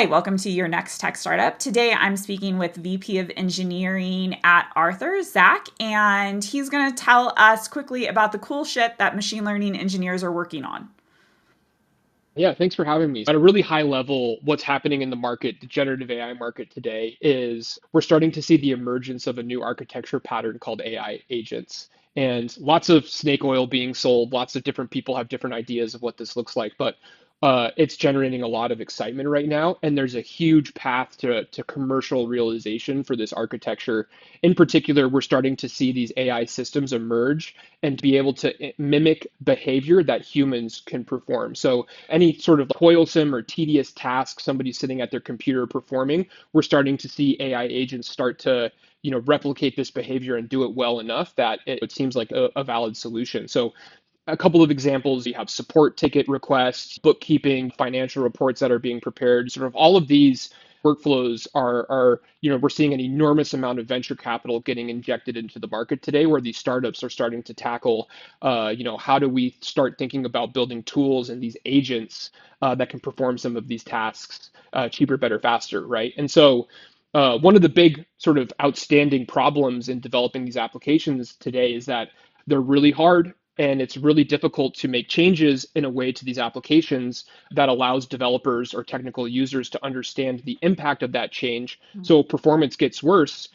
Hi, welcome to your next tech startup. Today I'm speaking with VP of Engineering at Arthur, Zach, and he's going to tell us quickly about the cool shit that machine learning engineers are working on. Yeah, thanks for having me. At a really high level, what's happening in the market, the generative AI market today, is we're starting to see the emergence of a new architecture pattern called AI agents. And lots of snake oil being sold, lots of different people have different ideas of what this looks like, but it's generating a lot of excitement right now. And there's a huge path to commercial realization for this architecture. In particular, we're starting to see these AI systems emerge and be able to mimic behavior that humans can perform. So any sort of toilsome or tedious task somebody sitting at their computer performing, we're starting to see AI agents start to replicate this behavior and do it well enough that it seems like a valid solution. So a couple of examples, you have support ticket requests, bookkeeping, financial reports that are being prepared, sort of all of these workflows are we're seeing an enormous amount of venture capital getting injected into the market today, where these startups are starting to tackle how do we start thinking about building tools and these agents that can perform some of these tasks cheaper, better, faster, right? And so one of the big sort of outstanding problems in developing these applications today is that they're really hard and it's really difficult to make changes in a way to these applications that allows developers or technical users to understand the impact of that change. So performance gets worse.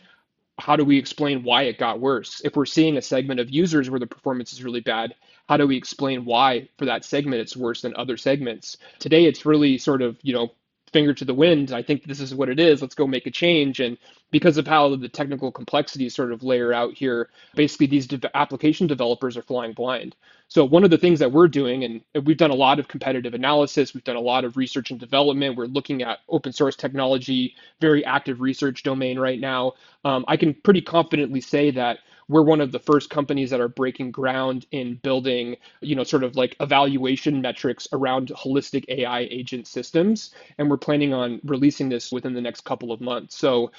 How do we explain why it got worse? If we're seeing a segment of users where the performance is really bad, how do we explain why for that segment it's worse than other segments? Today, it's really sort of, finger to the wind. I think this is what it is. Let's go make a change. And because of how the technical complexities sort of layer out here, basically these application developers are flying blind. So one of the things that we're doing, and we've done a lot of competitive analysis, we've done a lot of research and development. We're looking at open source technology, very active research domain right now. I can pretty confidently say that we're one of the first companies that are breaking ground in building, sort of like evaluation metrics around holistic AI agent systems. And we're planning on releasing this within the next couple of months. So,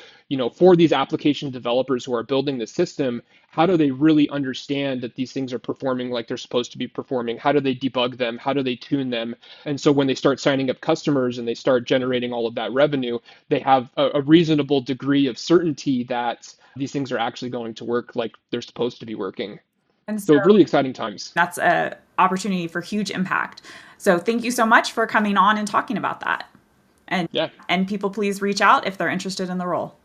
for these application developers who are building the system, how do they really understand that these things are performing like they're supposed to be performing? How do they debug them? How do they tune them? And so when they start signing up customers and they start generating all of that revenue, they have a reasonable degree of certainty that these things are actually going to work like they're supposed to be working. And so So really exciting times. that's a opportunity for huge impact. So thank you so much for coming on and talking about that. And Yeah. and people please reach out if they're interested in the role.